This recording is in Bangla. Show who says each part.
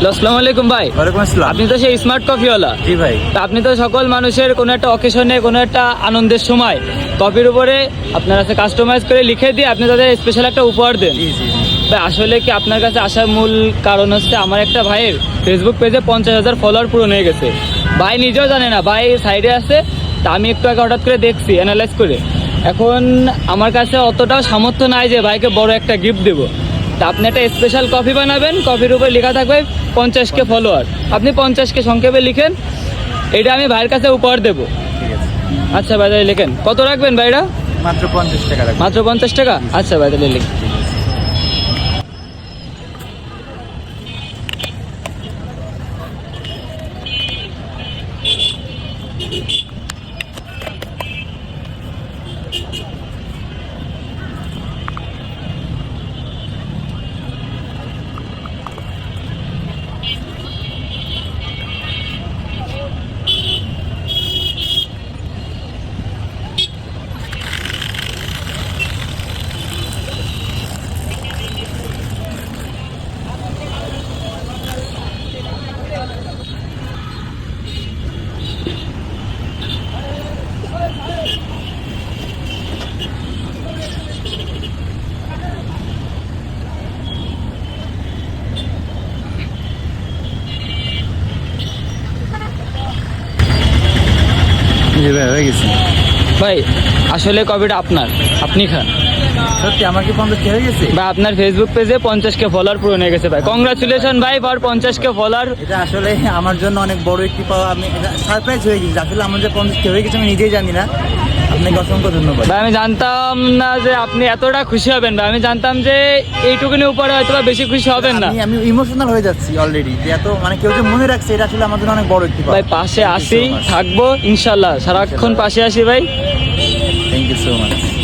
Speaker 1: আসসালামু আলাইকুম ভাই।
Speaker 2: ওয়ালাইকুম আসসালাম।
Speaker 1: আপনি তো সেই স্মার্ট কফিওয়ালা।
Speaker 2: জি ভাই।
Speaker 1: তা আপনি তো সকল মানুষের কোনো একটা অকেশনে কোনো একটা আনন্দের সময় কফির উপরে আপনার কাছে কাস্টমাইজ করে লিখে দিয়ে আপনি তাদের স্পেশাল একটা উপহার দেন।
Speaker 2: জি জি জি।
Speaker 1: ভাই আসলে কি আপনার কাছে আসার মূল কারণ হচ্ছে আমার একটা ভাইয়ের ফেসবুক পেজে 50,000 ফলোয়ার পূরণ হয়ে গেছে। ভাই নিজেও জানে না, ভাই সাইডে আছে। তা আমি একটু আগে হঠাৎ করে দেখছি অ্যানালাইজ করে। এখন আমার কাছে অতটাও সামর্থ্য নাই যে ভাইকে বড় একটা গিফট দেবো। তা আপনি একটা স্পেশাল কফি বানাবেন, কফির উপরে লেখা থাকবে 50K ফলোয়ার। আপনি 50K সংক্ষেপে লিখেন, এটা আমি ভাইয়ের কাছে উপহার দেবো।
Speaker 2: ঠিক আছে।
Speaker 1: আচ্ছা ভাই তাহলে লিখেন। কত রাখবেন ভাইরা?
Speaker 2: মাত্র 50 টাকা রাখবেন।
Speaker 1: মাত্র 50 টাকা? আচ্ছা ভাই তাহলে লিখেন।
Speaker 2: জি ভাই, হয়ে গেছে।
Speaker 1: ভাই আসলে কফিটা আপনার, আপনি খান।
Speaker 2: সত্যি আমার কি 50 হয়ে গেছে?
Speaker 1: ভাই আপনার ফেসবুক পেজে 50K ফলোয়ার পূরণ হয়ে গেছে ভাই। কংগ্রাচুলেশন ভাই ফর 50K ফলোয়ার।
Speaker 2: এটা আসলে আমার জন্য অনেক বড় একটি পাওয়া। আমি এটা সারপ্রাইজ হয়ে গেছি। আসলে আমার যে 50 হয়ে গেছে আমি নিজেই জানি না। আপনাকে অসংখ্য ধন্যবাদ।
Speaker 1: ভাই আমি জানতাম না যে আপনি এতটা খুশি হবেন ভাই। আমি জানতাম যে এইটুকুনি উপরে হয়তো বা বেশি খুশি হবেন না।
Speaker 2: আমি ইমোশনাল হয়ে যাচ্ছি অলরেডি। যে এত মানে কেউ যে মনে রাখছে, এটা আসলে আমার জন্য অনেক বড় একটি পাওয়া।
Speaker 1: ভাই পাশে আসি, থাকবো ইনশাল্লাহ, সারাক্ষণ পাশে আসি ভাই।
Speaker 2: Thank you so much.